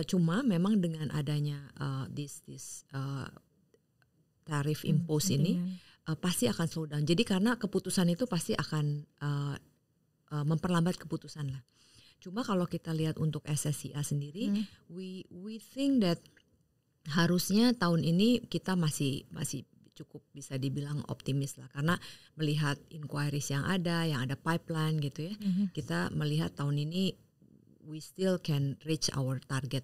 Cuma memang dengan adanya this tarif impose ini pasti akan slow down. Jadi karena keputusan itu pasti akan memperlambat keputusan lah. Cuma kalau kita lihat untuk SSCA sendiri, we think that harusnya tahun ini kita masih cukup bisa dibilang optimis lah, karena melihat inquiries yang ada pipeline gitu ya. Kita melihat tahun ini we still can reach our target.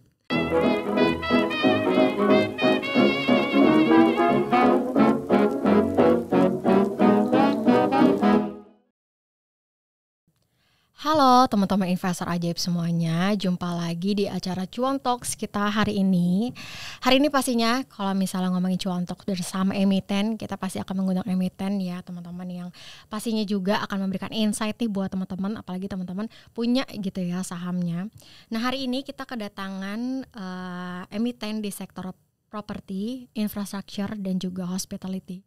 Halo teman-teman investor ajaib semuanya, jumpa lagi di acara Cuan Talks kita hari ini. Hari ini pastinya kalau misalnya ngomongin Cuan Talks bersama emiten, kita pasti akan mengundang emiten ya teman-teman, yang pastinya juga akan memberikan insight nih buat teman-teman, apalagi teman-teman punya gitu ya sahamnya. Nah hari ini kita kedatangan emiten di sektor properti, infrastructure, dan juga hospitality,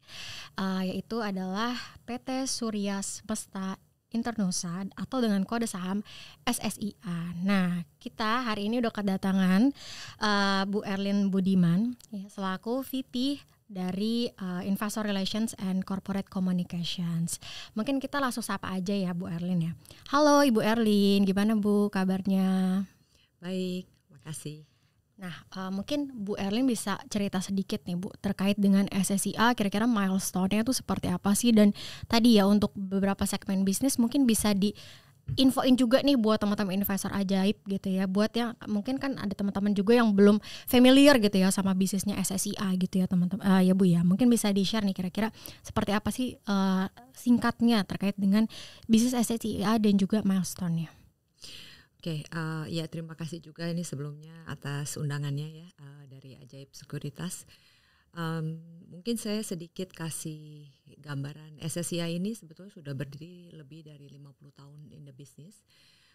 yaitu adalah PT Surya Semesta Internusa atau dengan kode saham SSIA. Nah, kita hari ini udah kedatangan Bu Erlin Budiman ya, selaku VP dari Investor Relations and Corporate Communications. Mungkin kita langsung sapa aja ya Bu Erlin ya. Halo Ibu Erlin, gimana Bu kabarnya? Baik, makasih. Nah, mungkin Bu Erlin bisa cerita sedikit nih Bu terkait dengan SSIA, kira-kira milestone-nya tuh seperti apa sih, dan tadi ya untuk beberapa segmen bisnis mungkin bisa di-infoin juga nih buat teman-teman investor ajaib gitu ya, buat yang mungkin kan ada teman-teman juga yang belum familiar gitu ya sama bisnisnya SSIA gitu ya teman-teman, ya Bu ya, mungkin bisa di-share nih kira-kira seperti apa sih singkatnya terkait dengan bisnis SSIA dan juga milestone-nya. Oke, ya terima kasih juga ini sebelumnya atas undangannya ya dari Ajaib Sekuritas. Mungkin saya sedikit kasih gambaran. SSIA ini sebetulnya sudah berdiri lebih dari 50 tahun in the business.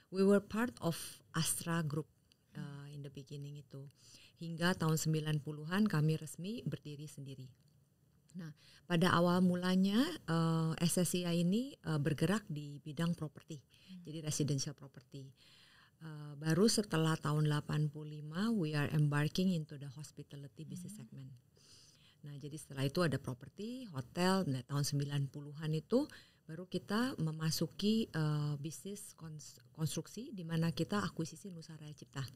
We were part of Astra Group in the beginning itu. Hingga tahun 90-an kami resmi berdiri sendiri. Nah, pada awal mulanya SSIA ini bergerak di bidang properti, jadi residential property. Baru setelah tahun 85 we are embarking into the hospitality business segment. Nah, jadi setelah itu ada properti, hotel. Nah, tahun 90-an itu baru kita memasuki bisnis konstruksi, di mana kita akuisisi Nusaraya Cipta.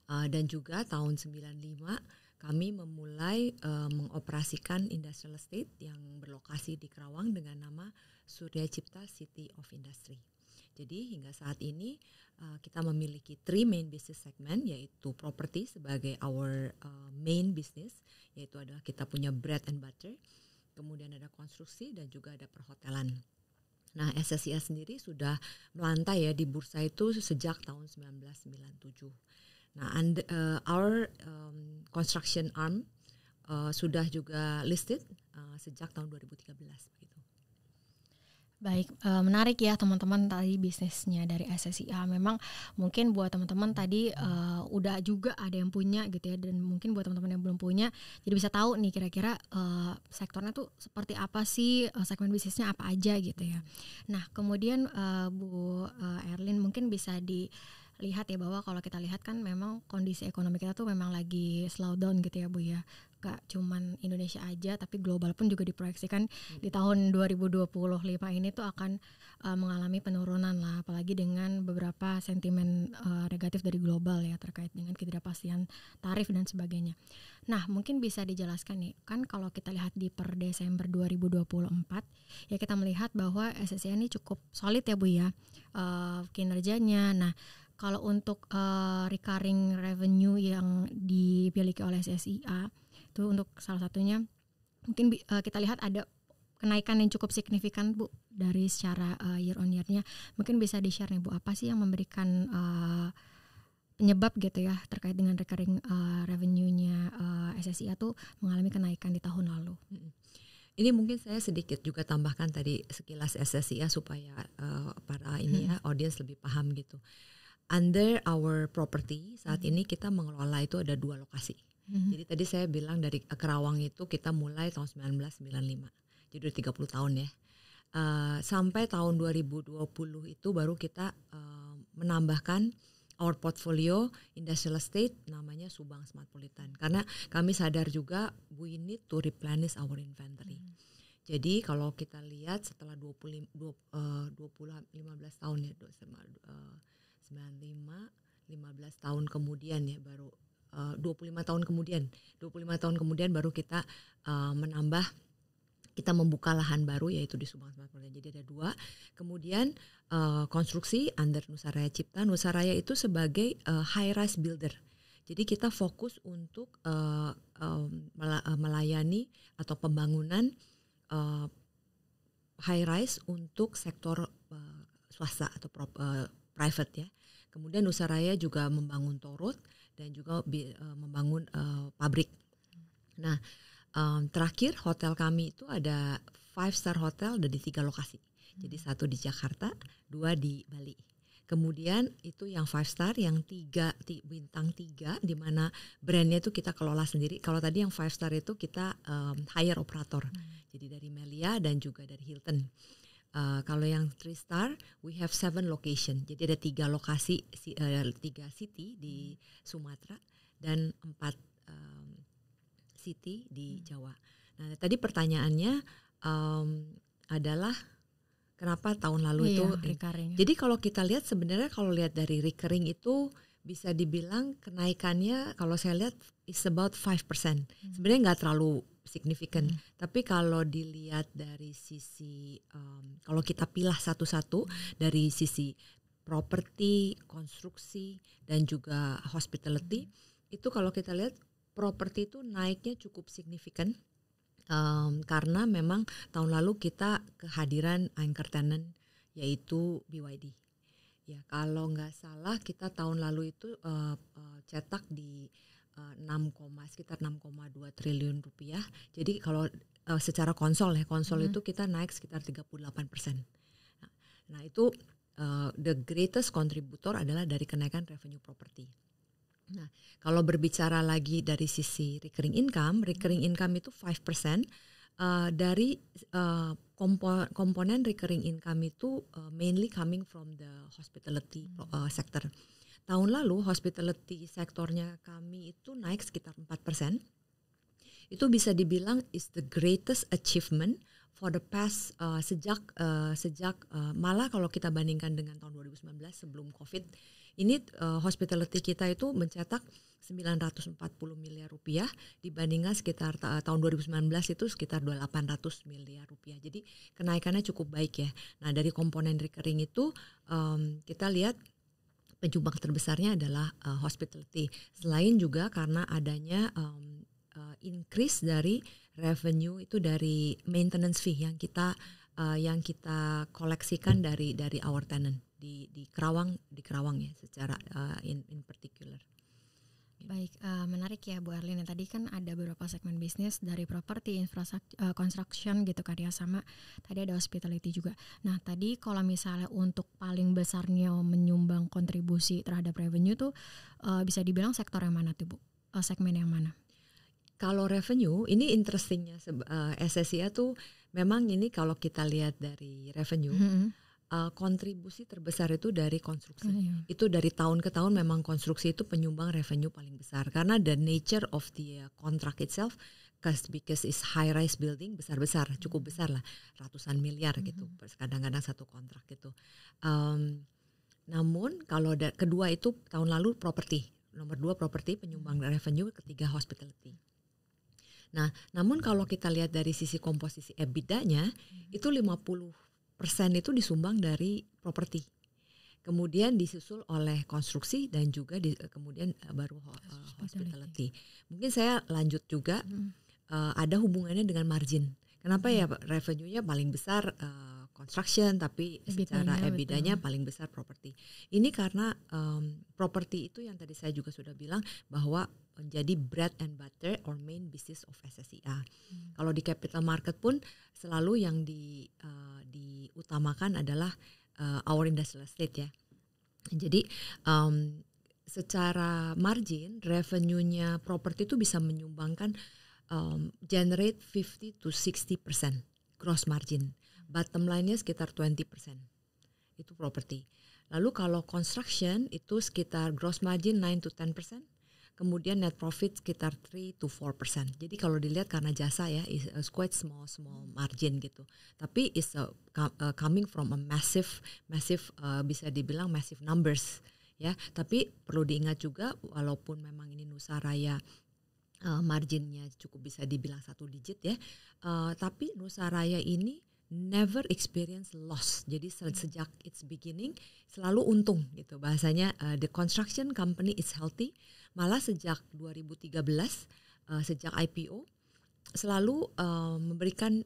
Dan juga tahun 95 kami memulai mengoperasikan industrial estate yang berlokasi di Kerawang dengan nama Surya Cipta City of Industry. Jadi hingga saat ini kita memiliki 3 main business segment, yaitu property sebagai our main business, yaitu adalah kita punya bread and butter, kemudian ada konstruksi dan juga ada perhotelan. Nah, SSIA sendiri sudah melantai ya di bursa itu sejak tahun 1997. Nah, our construction arm sudah juga listed sejak tahun 2013 begitu. Baik, menarik ya teman-teman tadi bisnisnya dari SSIA. Memang mungkin buat teman-teman tadi udah juga ada yang punya gitu ya, dan mungkin buat teman-teman yang belum punya jadi bisa tahu nih kira-kira sektornya tuh seperti apa sih, segmen bisnisnya apa aja gitu ya. Nah kemudian Bu Erlin mungkin bisa dilihat ya bahwa kalau kita lihat kan memang kondisi ekonomi kita tuh memang lagi slow down gitu ya Bu ya. Gak cuman Indonesia aja tapi global pun juga diproyeksikan di tahun 2025 ini tuh akan mengalami penurunan lah, apalagi dengan beberapa sentimen negatif dari global ya terkait dengan ketidakpastian tarif dan sebagainya. Nah mungkin bisa dijelaskan nih, kan kalau kita lihat di per Desember 2024 ya kita melihat bahwa SSIA ini cukup solid ya Bu ya kinerjanya. Nah kalau untuk recurring revenue yang dimiliki oleh SSIA itu untuk salah satunya mungkin kita lihat ada kenaikan yang cukup signifikan Bu dari secara year on year-nya. Mungkin bisa di-share nih Bu, apa sih yang memberikan penyebab gitu ya terkait dengan recurring revenue-nya SSIA tuh mengalami kenaikan di tahun lalu. Ini mungkin saya sedikit juga tambahkan tadi sekilas SSIA supaya para ini ya audiens lebih paham gitu. Under our property saat ini kita mengelola itu ada 2 lokasi. Jadi tadi saya bilang dari Kerawang itu kita mulai tahun 1995, jadi udah 30 tahun ya. Sampai tahun 2020 itu baru kita menambahkan our portfolio industrial estate namanya Subang Smartpolitan. Karena kami sadar juga we need to replenish our inventory. Jadi kalau kita lihat setelah 15 tahun ya, 95, 15 tahun kemudian ya baru 25 tahun kemudian baru kita menambah, kita membuka lahan baru yaitu di Subang Smartpolitan. Jadi ada 2. Kemudian konstruksi under Nusaraya Cipta. Nusaraya itu sebagai high rise builder. Jadi kita fokus untuk melayani atau pembangunan high rise untuk sektor swasta atau private ya. Kemudian Nusaraya juga membangun toll road dan juga membangun pabrik. Nah, terakhir hotel kami itu ada 5-star hotel ada di 3 lokasi. Jadi 1 di Jakarta, 2 di Bali. Kemudian itu yang 5-star, yang 3 bintang 3 di mana brandnya itu kita kelola sendiri. Kalau tadi yang 5-star itu kita hire operator. Jadi dari Melia dan juga dari Hilton. Kalau yang 3-star, we have 7 location. Jadi ada 3 lokasi, 3 city di Sumatera dan 4 city di Jawa. Nah, tadi pertanyaannya adalah kenapa tahun lalu itu recurring. Jadi kalau kita lihat sebenarnya kalau lihat dari recurring itu bisa dibilang kenaikannya kalau saya lihat is about 5%. Sebenarnya nggak terlalu signifikan. Tapi kalau dilihat dari sisi kalau kita pilah satu-satu dari sisi properti, konstruksi dan juga hospitality itu kalau kita lihat properti itu naiknya cukup signifikan karena memang tahun lalu kita kehadiran anchor tenant yaitu BYD. Ya kalau nggak salah kita tahun lalu itu cetak di sekitar 6,2 triliun rupiah. Jadi kalau secara konsol itu kita naik sekitar 38%. Nah itu the greatest contributor adalah dari kenaikan revenue property. Nah, kalau berbicara lagi dari sisi recurring income itu 5% dari komponen recurring income itu mainly coming from the hospitality sector. Tahun lalu hospitality sektornya kami itu naik sekitar 4%. Itu bisa dibilang is the greatest achievement for the past sejak malah kalau kita bandingkan dengan tahun 2019 sebelum COVID. Ini hospitality kita itu mencetak 940 miliar rupiah dibandingkan sekitar tahun 2019 itu sekitar 800 miliar rupiah. Jadi kenaikannya cukup baik ya. Nah dari komponen recurring itu kita lihat penyumbang terbesarnya adalah hospitality. Selain juga karena adanya increase dari revenue itu dari maintenance fee yang kita koleksikan dari our tenant di Kerawang ya secara in particular. Baik, menarik ya Bu Erlin. Tadi kan ada beberapa segmen bisnis dari properti, infrastruktur, construction gitu kan ya, sama tadi ada hospitality juga. Nah tadi kalau misalnya untuk paling besarnya menyumbang kontribusi terhadap revenue tuh bisa dibilang sektor yang mana tuh Bu? Segmen yang mana? Kalau revenue ini interestingnya SSIA tuh memang ini kalau kita lihat dari revenue kontribusi terbesar itu dari konstruksi. Itu dari tahun ke tahun memang konstruksi itu penyumbang revenue paling besar karena the nature of the contract itself because is high rise building besar-besar, cukup besar lah, ratusan miliar gitu. Kadang-kadang satu kontrak gitu. Namun kalau kedua itu tahun lalu properti. Nomor 2 properti penyumbang revenue, ketiga hospitality. Nah, namun kalau kita lihat dari sisi komposisi EBITDA-nya itu 50% itu disumbang dari properti. Kemudian disusul oleh konstruksi dan juga kemudian baru hospitality. Mungkin saya lanjut juga ada hubungannya dengan margin. Kenapa ya revenue-nya paling besar construction tapi secara EBITDA-nya paling besar properti. Ini karena properti itu yang tadi saya juga sudah bilang bahwa menjadi bread and butter or main business of SSIA. Kalau di capital market pun selalu yang diutamakan adalah our industrial estate ya. Jadi secara margin revenue-nya properti itu bisa menyumbangkan generate 50 to 60% gross margin. Bottom line-nya sekitar 20%. Itu properti. Lalu kalau construction itu sekitar gross margin 9 to 10%. Kemudian net profit sekitar 3 to 4%. Jadi kalau dilihat karena jasa ya, is quite small margin gitu. Tapi is coming from a massive bisa dibilang massive numbers ya. Tapi perlu diingat juga walaupun memang ini Nusaraya marginnya cukup bisa dibilang 1 digit ya, tapi Nusaraya ini never experience loss. Jadi sejak its beginning selalu untung gitu. Bahasanya the construction company is healthy. Malah sejak 2013 sejak IPO selalu memberikan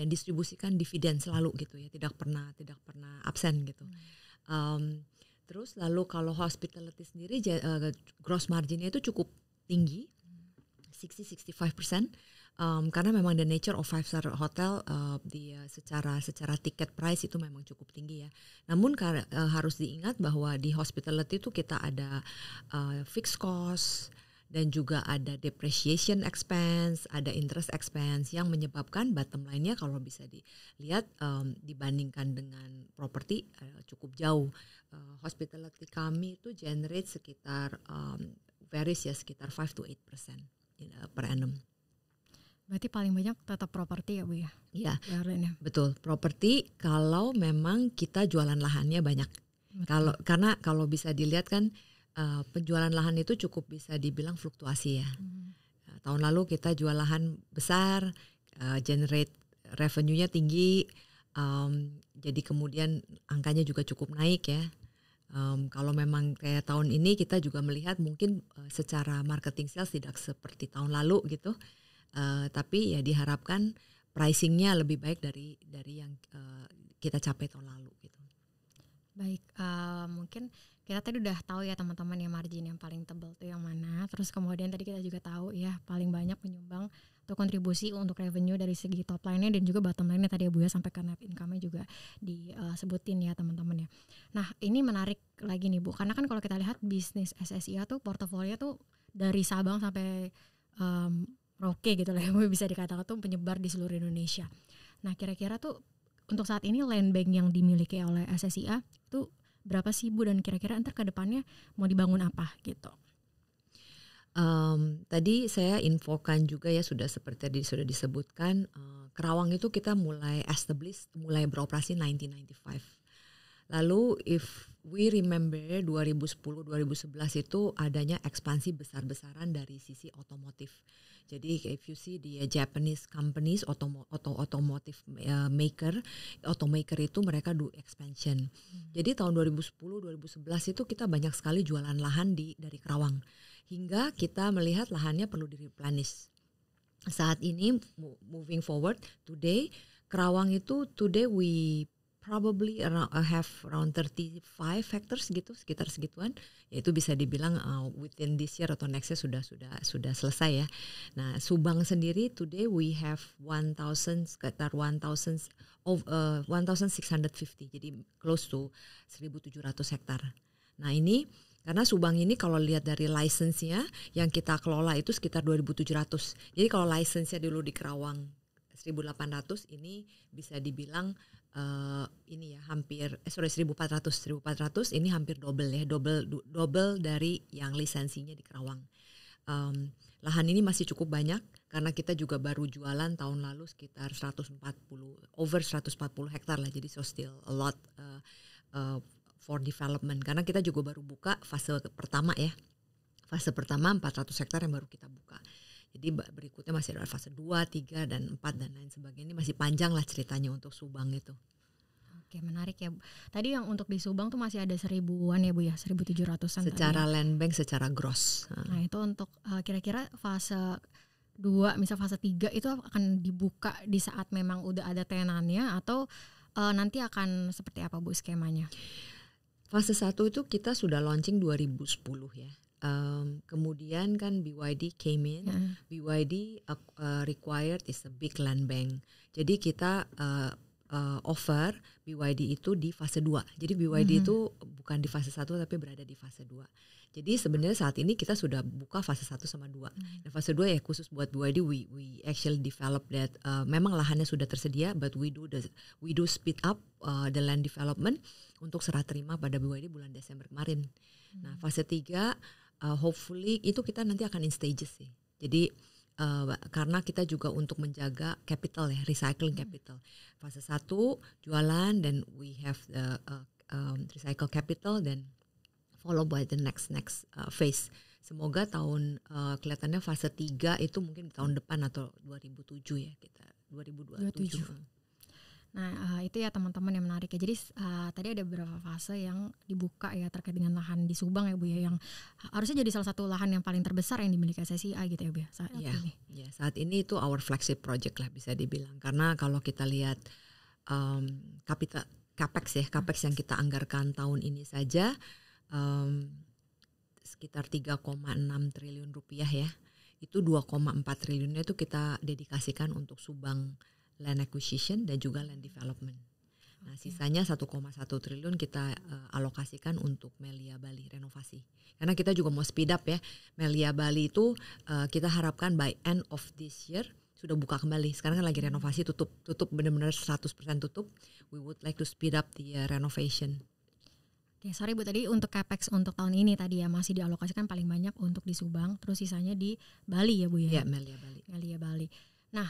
distribusikan dividen selalu gitu ya. Tidak pernah absen gitu. Terus lalu kalau hospitality sendiri gross marginnya itu cukup tinggi. 60-65%, karena memang the nature of 5-star hotel secara tiket price itu memang cukup tinggi ya. Namun harus diingat bahwa di hospitality itu kita ada fixed cost dan juga ada depreciation expense, ada interest expense yang menyebabkan bottom line-nya kalau bisa dilihat dibandingkan dengan properti cukup jauh. Hospitality kami itu generate sekitar varies ya sekitar 5 to 8% per annum. Berarti paling banyak tetap properti ya Bu ya? Iya, betul. Properti kalau memang kita jualan lahannya banyak. Karena kalau bisa dilihat kan penjualan lahan itu cukup bisa dibilang fluktuasi ya. Tahun lalu kita jual lahan besar, generate revenue-nya tinggi, jadi kemudian angkanya juga cukup naik ya. Kalau memang kayak tahun ini kita juga melihat mungkin secara marketing sales tidak seperti tahun lalu gitu, tapi ya diharapkan pricingnya lebih baik dari yang kita capai tahun lalu gitu. Baik, mungkin kita tadi udah tahu ya teman-teman ya margin yang paling tebal tuh yang mana. Terus kemudian tadi kita juga tahu ya paling banyak menyumbang atau kontribusi untuk revenue dari segi top line-nya dan juga bottom line-nya tadi ya Bu ya, sampai ke net income-nya juga disebutin ya teman-teman ya. Nah ini menarik lagi nih Bu, karena kan kalau kita lihat bisnis SSIA tuh portofolio tuh dari Sabang sampai Merauke gitu lah ya, bisa dikatakan tuh penyebar di seluruh Indonesia. Nah kira-kira tuh untuk saat ini land bank yang dimiliki oleh SSIA itu berapa sih Bu, dan kira-kira ntar ke depannya mau dibangun apa gitu? Tadi saya infokan juga ya, seperti tadi sudah disebutkan, Kerawang itu kita mulai beroperasi 1995. Lalu if we remember 2010-2011 itu adanya ekspansi besar-besaran dari sisi otomotif. Jadi if you see the Japanese companies automotive automaker itu mereka do expansion. Jadi tahun 2010-2011 itu kita banyak sekali jualan lahan dari Kerawang. Hingga kita melihat lahannya perlu di-replenish. Saat ini moving forward today, Kerawang itu today we probably have around 35 hectares gitu, sekitar segituan. Yaitu bisa dibilang within this year atau next year sudah selesai ya. Nah, Subang sendiri today we have 1,650. Jadi close to 1.700 hektar. Nah, ini karena Subang ini kalau lihat dari license-nya yang kita kelola itu sekitar 2.700. Jadi kalau license-nya dulu di Kerawang 1.800, ini bisa dibilang ini ya hampir 1.400 ini hampir double dari yang lisensinya di Kerawang. Lahan ini masih cukup banyak karena kita juga baru jualan tahun lalu sekitar over 140 hektar lah, jadi so still a lot for development, karena kita juga baru buka fase pertama ya. Fase pertama 400 hektar yang baru kita buka. Jadi berikutnya masih ada fase 2, 3, dan 4 dan lain sebagainya. Ini masih panjang lah ceritanya untuk Subang itu. Oke, menarik ya. Tadi yang untuk di Subang tuh masih ada 1.000-an ya Bu ya, 1.700-an. Secara tadi land bank, secara gross. Nah itu untuk kira-kira fase 2, misal fase 3 itu akan dibuka di saat memang udah ada tenannya atau nanti akan seperti apa Bu skemanya? Fase 1 itu kita sudah launching 2010 ya. Kemudian kan BYD came in. BYD required is a big land bank. Jadi kita offer BYD itu di fase 2. Jadi BYD itu bukan di fase 1 tapi berada di fase 2. Jadi sebenarnya saat ini kita sudah buka fase 1 sama 2. Dan fase 2 ya khusus buat BYD we actually develop that memang lahannya sudah tersedia but we do speed up the land development untuk serah terima pada BYD bulan Desember kemarin. Nah, fase 3 hopefully itu kita nanti akan in stages sih. Jadi karena kita juga untuk menjaga capital ya, recycling capital. Fase 1 jualan dan we have the recycle capital dan follow by the next phase. Semoga tahun kelihatannya fase 3 itu mungkin tahun depan atau 2007 ya kita 2027. Nah itu ya teman-teman yang menarik ya. Jadi tadi ada beberapa fase yang dibuka ya terkait dengan lahan di Subang ya Bu ya, yang harusnya jadi salah satu lahan yang paling terbesar yang dimiliki SSIA gitu ya Bu ya saat ini. Ya, saat ini itu our flagship project lah bisa dibilang, karena kalau kita lihat capex yang kita anggarkan tahun ini saja sekitar 3,6 triliun rupiah ya. Itu 2,4 triliunnya itu kita dedikasikan untuk Subang land acquisition dan juga land development. Nah, sisanya 1,1 triliun kita alokasikan untuk Melia Bali renovasi. Karena kita juga mau speed up ya. Melia Bali itu kita harapkan by end of this year sudah buka kembali. Sekarang kan lagi renovasi, tutup benar-benar 100% tutup. We would like to speed up the renovation. Oke, sorry Bu, tadi untuk capex untuk tahun ini tadi ya masih dialokasikan paling banyak untuk di Subang, terus sisanya di Bali ya Bu ya? Iya, Melia Bali. Nah,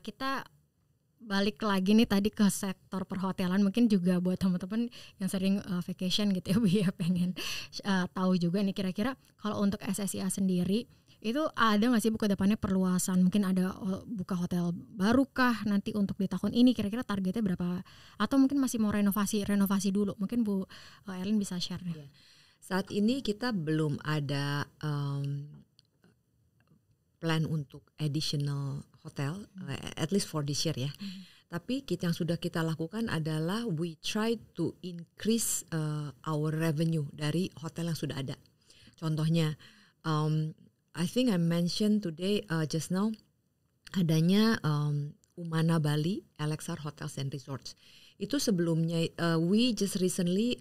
kita balik lagi nih tadi ke sektor perhotelan, mungkin juga buat teman-teman yang sering vacation gitu ya Bu ya, pengen tahu juga nih kira-kira kalau untuk SSIA sendiri itu ada nggak sih Bu ke depannya perluasan, mungkin ada buka hotel baru kah nanti untuk di tahun ini, kira-kira targetnya berapa, atau mungkin masih mau renovasi dulu, mungkin Bu Erlyn bisa share deh. Saat ini kita belum ada plan untuk additional hotel, at least for this year ya. Tapi yang sudah kita lakukan adalah we try to increase our revenue dari hotel yang sudah ada. Contohnya, I think I mentioned today just now adanya Umana Bali, Alexar Hotels and Resorts. Itu sebelumnya we just recently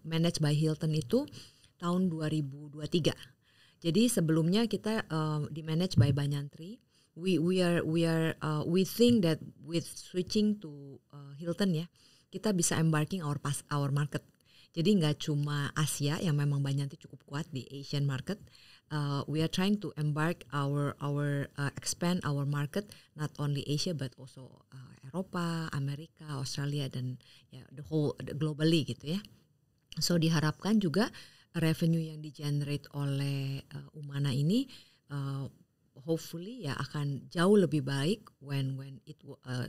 managed by Hilton itu tahun 2023. Jadi sebelumnya kita di manage by Banyantri. We think that with switching to Hilton ya, kita bisa embarking our market. Jadi nggak cuma Asia yang memang Banyantri cukup kuat di Asian market. We are trying to embark our expand our market not only Asia but also Eropa, Amerika, Australia dan ya globally gitu ya. So diharapkan juga revenue yang di-generate oleh Umana ini hopefully ya akan jauh lebih baik when it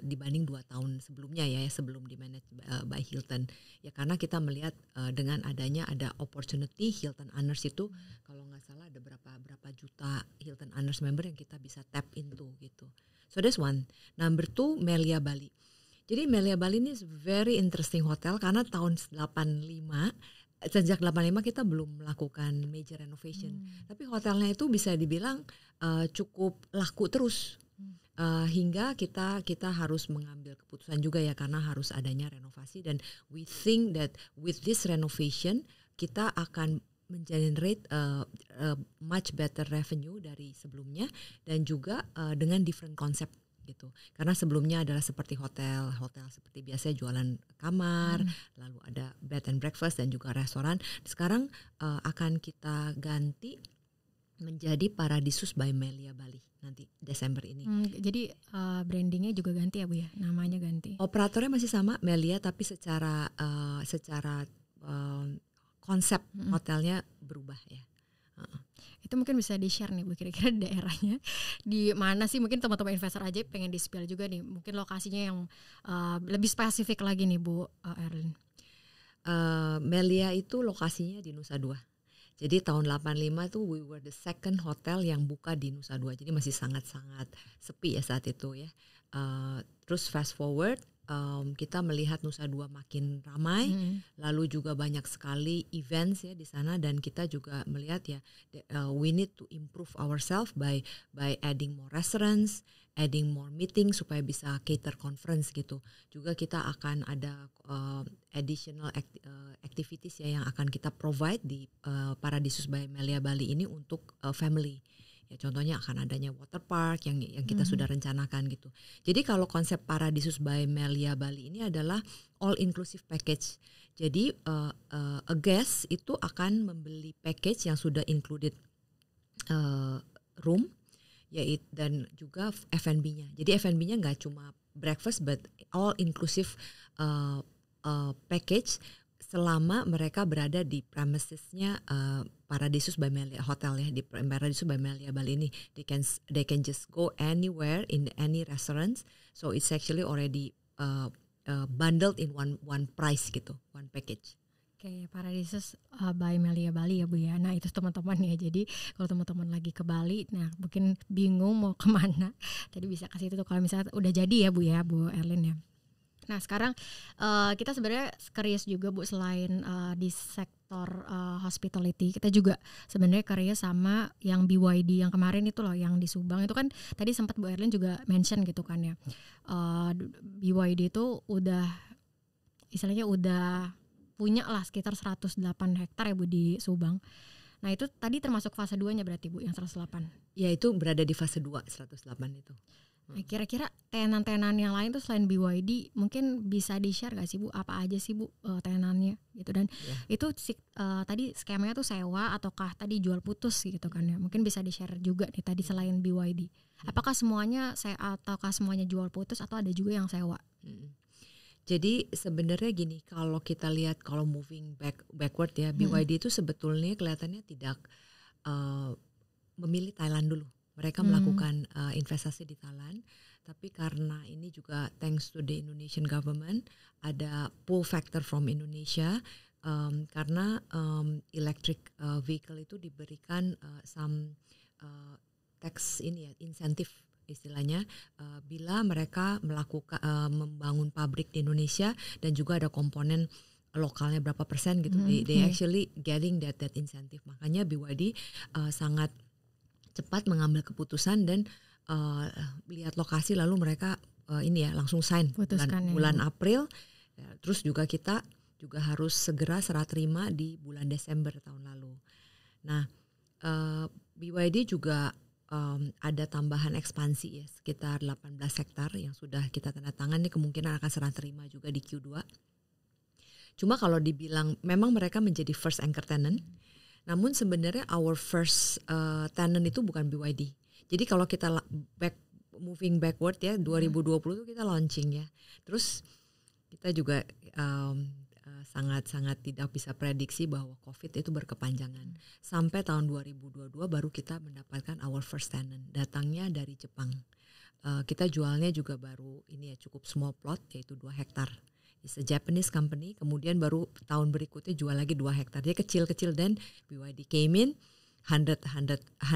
dibanding 2 tahun sebelumnya ya sebelum di-manage by Hilton. Ya karena kita melihat dengan adanya ada opportunity Hilton Honors itu kalau nggak salah ada berapa juta Hilton Honors member yang kita bisa tap into gitu. So that's one. Number 2, Melia Bali. Jadi Melia Bali ini is very interesting hotel karena tahun 85 kita belum melakukan major renovation. Tapi hotelnya itu bisa dibilang cukup laku terus. Hingga kita harus mengambil keputusan juga ya karena harus adanya renovasi, dan we think that with this renovation kita akan mengenerate much better revenue dari sebelumnya dan juga dengan different concept gitu. Karena sebelumnya adalah seperti hotel seperti biasa jualan kamar, lalu ada bed and breakfast dan juga restoran. Sekarang akan kita ganti menjadi Paradisus by Melia Bali nanti Desember ini. Jadi brandingnya juga ganti ya Bu ya, namanya ganti. Operatornya masih sama Melia, tapi secara konsep hotelnya berubah ya. Itu mungkin bisa di-share nih Bu, kira-kira daerahnya di mana sih, mungkin teman-teman investor aja pengen di-spill juga nih, mungkin lokasinya yang lebih spesifik lagi nih Bu Erlyn. Melia itu lokasinya di Nusa Dua. Jadi tahun 85 tuh we were the second hotel yang buka di Nusa Dua. Jadi masih sangat-sangat sepi ya saat itu ya. Terus fast forward kita melihat Nusa Dua makin ramai, lalu juga banyak sekali events ya di sana, dan kita juga melihat ya we need to improve ourselves by adding more restaurants, adding more meeting supaya bisa cater conference gitu. Juga kita akan ada additional activities ya yang akan kita provide di Paradisus by Melia Bali ini untuk family. Ya contohnya akan adanya water park yang kita sudah rencanakan gitu. Jadi kalau konsep Paradisus by Melia Bali ini adalah all inclusive package. Jadi a guest itu akan membeli package yang sudah included room yaitu dan juga F&B-nya. Jadi F&B-nya nggak cuma breakfast but all inclusive package selama mereka berada di premises-nya Paradisus by Melia Hotel ya, di Paradisus by Melia Bali ini. They can just go anywhere in any restaurants, so it's actually already bundled in one price gitu, one package. Oke, Paradisus by Melia Bali ya Bu ya. Nah itu teman-teman ya, jadi kalau teman-teman lagi ke Bali, nah mungkin bingung mau kemana, tadi bisa kasih itu tuh kalau misalnya udah jadi ya Bu Erlin ya. Nah sekarang kita sebenarnya curious juga Bu, selain di sektor hospitality, kita juga sebenarnya curious sama yang BYD yang kemarin itu loh, yang di Subang itu kan tadi sempat Bu Erlin juga mention gitu kan ya, BYD itu udah istilahnya udah punya lah sekitar 108 hektar ya Bu di Subang. Nah itu tadi termasuk fase 2-nya berarti Bu yang 108? Ya itu berada di fase 2 108 itu. Nah, kira-kira tenan-tenan yang lain tuh selain BYD mungkin bisa di-share gak sih Bu, apa aja sih Bu tenannya gitu, dan itu tadi skemanya tuh sewa ataukah tadi jual putus gitu kan ya, mungkin bisa di-share juga nih tadi selain BYD. Apakah semuanya ataukah semuanya jual putus atau ada juga yang sewa? Jadi sebenarnya gini, kalau kita lihat kalau moving backward ya, BYD itu sebetulnya kelihatannya tidak memilih Thailand dulu. Mereka melakukan investasi di Thailand, tapi karena ini juga thanks to the Indonesian government, ada pull factor from Indonesia, karena electric vehicle itu diberikan some tax ini ya, insentif istilahnya, bila mereka melakukan membangun pabrik di Indonesia dan juga ada komponen lokalnya berapa persen gitu, they actually getting that incentive. Makanya BYD sangat cepat mengambil keputusan dan lihat lokasi, lalu mereka ini ya langsung sign bulan April. Ya, terus juga kita juga harus segera serah terima di bulan Desember tahun lalu. Nah BYD juga ada tambahan ekspansi ya, sekitar 18 hektar yang sudah kita tanda tangan, ini kemungkinan akan serah terima juga di Q2. Cuma kalau dibilang memang mereka menjadi first anchor tenant, namun sebenarnya our first tenant itu bukan BYD. Jadi kalau kita moving backward ya, 2020 itu kita launching ya. Terus kita juga sangat-sangat tidak bisa prediksi bahwa COVID itu berkepanjangan. Sampai tahun 2022 baru kita mendapatkan our first tenant. Datangnya dari Jepang. Kita jualnya juga baru ini ya, cukup small plot, yaitu 2 hektar. It's a Japanese company, kemudian baru tahun berikutnya jual lagi 2 hektar. Dia kecil-kecil dan BYD came in 108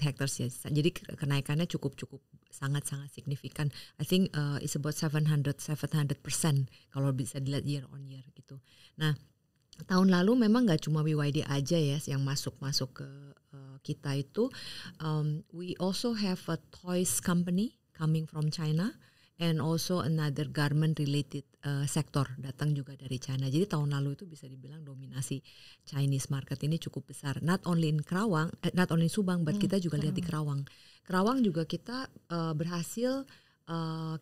hectares ya. Jadi kenaikannya cukup sangat-sangat signifikan. I think it's about 700% kalau bisa dilihat year on year gitu. Nah, tahun lalu memang nggak cuma BYD aja ya yang masuk ke kita itu. We also have a toys company coming from China. And also another garment related sektor datang juga dari China. Jadi tahun lalu itu bisa dibilang dominasi Chinese market ini cukup besar. Not only in Kerawang, not only in Subang, but kita juga lihat di Kerawang. Kerawang juga kita berhasil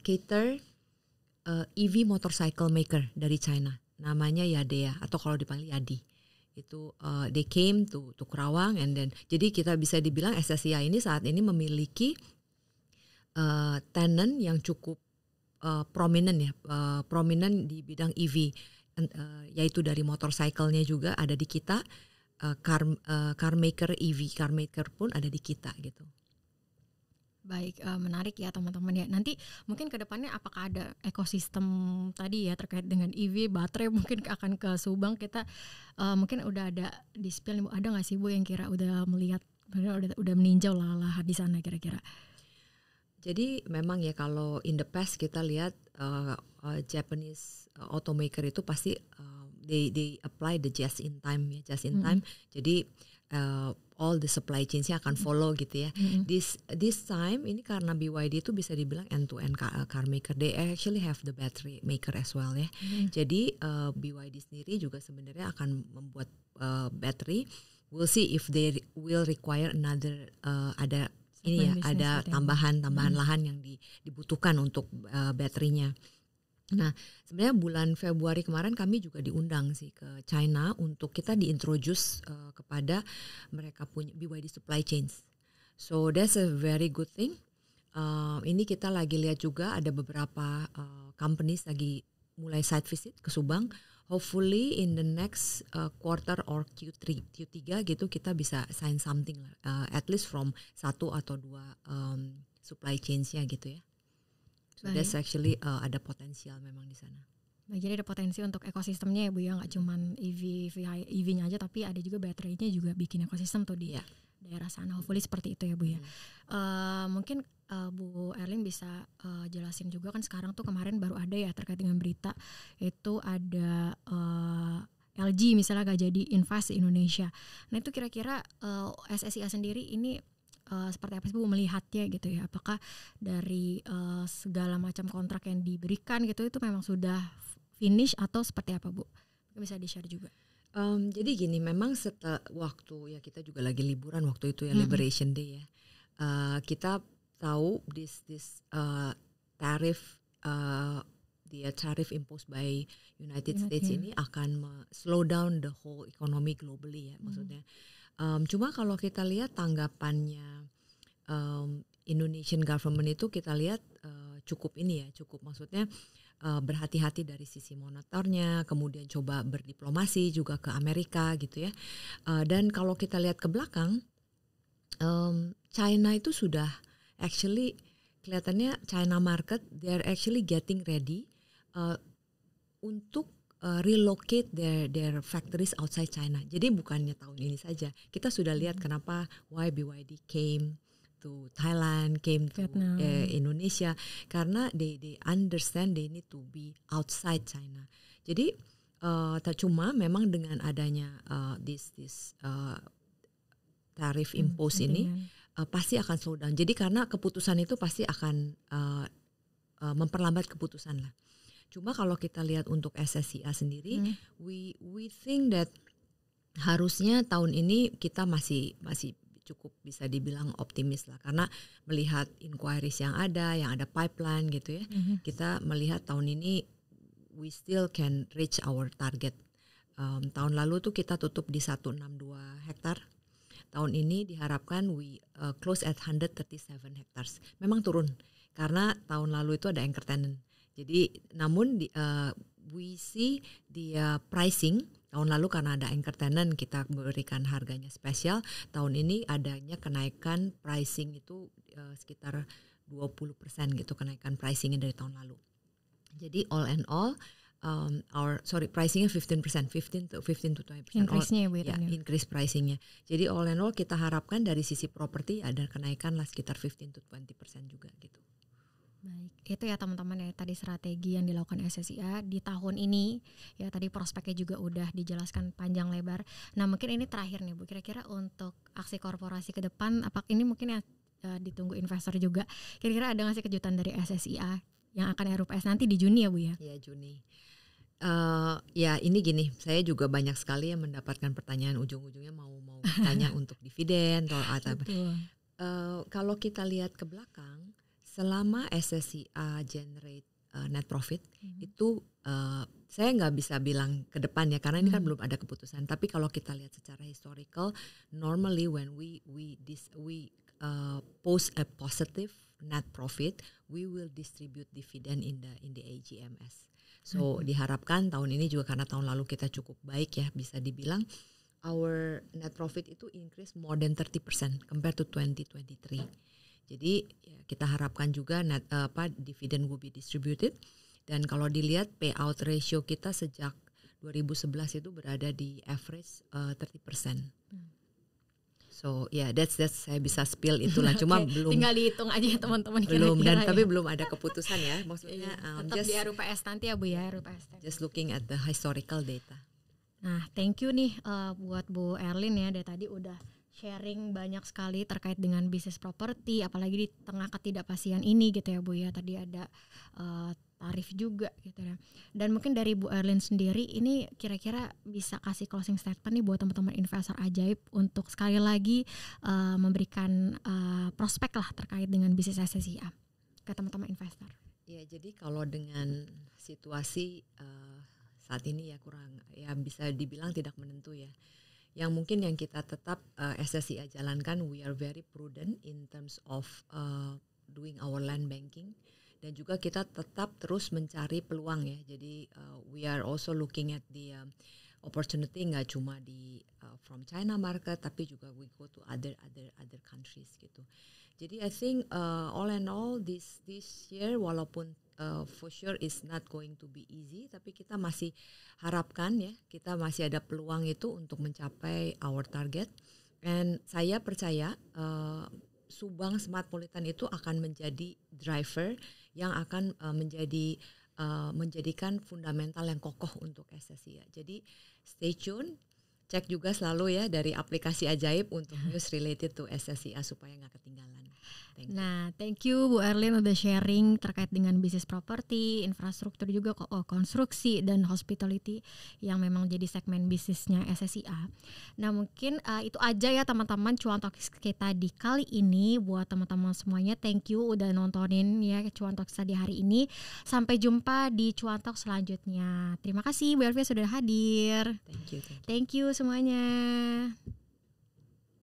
cater EV motorcycle maker dari China. Namanya Yadea atau kalau dipanggil Yadi. Itu they came to Kerawang, and then jadi kita bisa dibilang SSIA ini saat ini memiliki tenant yang cukup prominent ya, prominent di bidang EV, yaitu dari motorcycle-nya juga ada di kita, car maker EV car maker pun ada di kita gitu. Baik, menarik ya teman-teman ya. Nanti mungkin ke depannya apakah ada ekosistem tadi ya terkait dengan EV baterai mungkin akan ke Subang, kita mungkin udah ada di spill, ada nggak sih Bu yang kira udah melihat, udah meninjau lahan di sana kira-kira? Jadi memang ya kalau in the past kita lihat Japanese automaker itu pasti they apply the just in time ya, just in time. Jadi all the supply chains-nya akan follow gitu ya. This time ini karena BYD itu bisa dibilang end to end car maker, they actually have the battery maker as well ya. Jadi BYD sendiri juga sebenarnya akan membuat battery. We'll see if they will require another ada ini ya, ada tambahan lahan yang dibutuhkan untuk baterainya. Nah, sebenarnya bulan Februari kemarin kami juga diundang sih ke China untuk kita diintroduce kepada mereka punya BYD supply chains. So that's a very good thing. Ini kita lagi lihat juga ada beberapa companies lagi mulai site visit ke Subang. Hopefully in the next quarter or Q3 gitu kita bisa sign something at least from 1 atau 2 supply chains-nya gitu ya. So that's actually ada potensial memang di sana. Nah, jadi ada potensi untuk ekosistemnya ya Bu ya, nggak cuman EV-nya aja tapi ada juga baterainya juga bikin ekosistem tuh di daerah sana. Hopefully seperti itu ya Bu ya. Mungkin Bu Erlyn bisa jelasin juga kan sekarang tuh kemarin baru ada ya terkait dengan berita itu ada LG misalnya gak jadi invest di Indonesia. Nah itu kira-kira SSIA sendiri ini seperti apa sih Bu melihatnya gitu ya? Apakah dari segala macam kontrak yang diberikan gitu itu memang sudah finish atau seperti apa Bu? Bisa di-share juga. Jadi gini, memang setelah waktu ya kita juga lagi liburan waktu itu ya Liberation Day ya. Kita tahu this tariff tariff imposed by United States ini akan slow down the whole economy globally ya maksudnya. Cuma kalau kita lihat tanggapannya Indonesian government itu kita lihat cukup maksudnya berhati-hati dari sisi moneternya, kemudian coba berdiplomasi juga ke Amerika gitu ya. Dan kalau kita lihat ke belakang, China itu sudah actually kelihatannya China market they are actually getting ready untuk relocate their factories outside China. Jadi bukannya tahun ini saja. Kita sudah lihat kenapa why BYD came to Thailand, came to Indonesia karena they understand they need to be outside China. Jadi cuma memang dengan adanya this tarif impose ini pasti akan slow down. Jadi karena keputusan itu pasti akan memperlambat keputusan lah. Cuma kalau kita lihat untuk SSIA sendiri, we think that harusnya tahun ini kita masih cukup bisa dibilang optimis lah karena melihat inquiries yang ada pipeline gitu ya. Kita melihat tahun ini we still can reach our target. Tahun lalu tuh kita tutup di 162 hektar. Tahun ini diharapkan we close at 137 hectares. Memang turun karena tahun lalu itu ada anchor tenant. Jadi namun we see the pricing tahun lalu karena ada anchor tenant kita berikan harganya spesial. Tahun ini adanya kenaikan pricing itu sekitar 20% gitu kenaikan pricingnya dari tahun lalu. Jadi all and all pricingnya 15% 15 to 20%. Increase-nya ya, increase pricingnya. Jadi all and all kita harapkan dari sisi properti ada kenaikan lah sekitar 15 to 20% juga gitu. Baik, itu ya teman-teman ya tadi strategi yang dilakukan SSIA di tahun ini ya tadi prospeknya juga udah dijelaskan panjang lebar. Nah mungkin ini terakhir nih Bu, kira-kira untuk aksi korporasi ke depan, apa ini mungkin ya ditunggu investor juga. Kira-kira ada nggak sih kejutan dari SSIA yang akan RUPS nanti di Juni ya Bu ya? Iya Juni. Ya ini gini, saya juga banyak sekali yang mendapatkan pertanyaan ujung-ujungnya mau tanya untuk dividen atau apa. Kalau kita lihat ke belakang. Selama SSIA generate net profit itu saya nggak bisa bilang ke depan ya karena ini kan belum ada keputusan. Tapi kalau kita lihat secara historical, normally when we post a positive net profit, we will distribute dividend in the AGMS. So diharapkan tahun ini juga karena tahun lalu kita cukup baik ya bisa dibilang our net profit itu increase more than 30% compared to 2023. Jadi ya, kita harapkan juga dividen will be distributed dan kalau dilihat payout ratio kita sejak 2011 itu berada di average 30%. So that's saya bisa spill itulah. Cuma belum, tinggal dihitung aja ya teman-teman. Belum, dan kira-kira tapi ya. belum ada keputusan ya. Maksudnya Tetap di RUPS nanti ya Bu ya, RUPS. just looking at the historical data. Nah, thank you nih buat Bu Erlin ya, dari tadi udah sharing banyak sekali terkait dengan bisnis properti, apalagi di tengah ketidakpastian ini gitu ya Bu ya. Tadi ada tarif juga gitu ya. Dan mungkin dari Bu Erlin sendiri ini kira-kira bisa kasih closing statement nih buat teman-teman investor ajaib untuk sekali lagi memberikan prospek lah terkait dengan bisnis SSIA ke teman-teman investor. Ya, jadi kalau dengan situasi saat ini ya kurang, ya bisa dibilang tidak menentu ya. Yang mungkin yang kita tetap SSIA jalankan, we are very prudent in terms of doing our land banking. Dan juga kita tetap terus mencari peluang ya. Jadi we are also looking at the opportunity, nggak cuma di from China market, tapi juga we go to other countries gitu. Jadi I think all in all this year, walaupun for sure is not going to be easy, tapi kita masih harapkan ya, kita masih ada peluang itu untuk mencapai our target. And saya percaya Subang Smartpolitan itu akan menjadi driver yang akan menjadikan fundamental yang kokoh untuk SSIA. Jadi stay tune, cek juga selalu ya dari aplikasi Ajaib untuk news related to SSIA supaya nggak ketinggalan. Thank you Bu Erlin udah sharing terkait dengan bisnis properti, infrastruktur juga konstruksi dan hospitality yang memang jadi segmen bisnisnya SSIA. Nah mungkin itu aja ya teman-teman Cuan Talks kita di kali ini. Buat teman-teman semuanya, thank you udah nontonin ya Cuan Talks di hari ini. Sampai jumpa di Cuan Talks selanjutnya. Terima kasih Bu Elvia sudah hadir. Thank you. Thank you semuanya.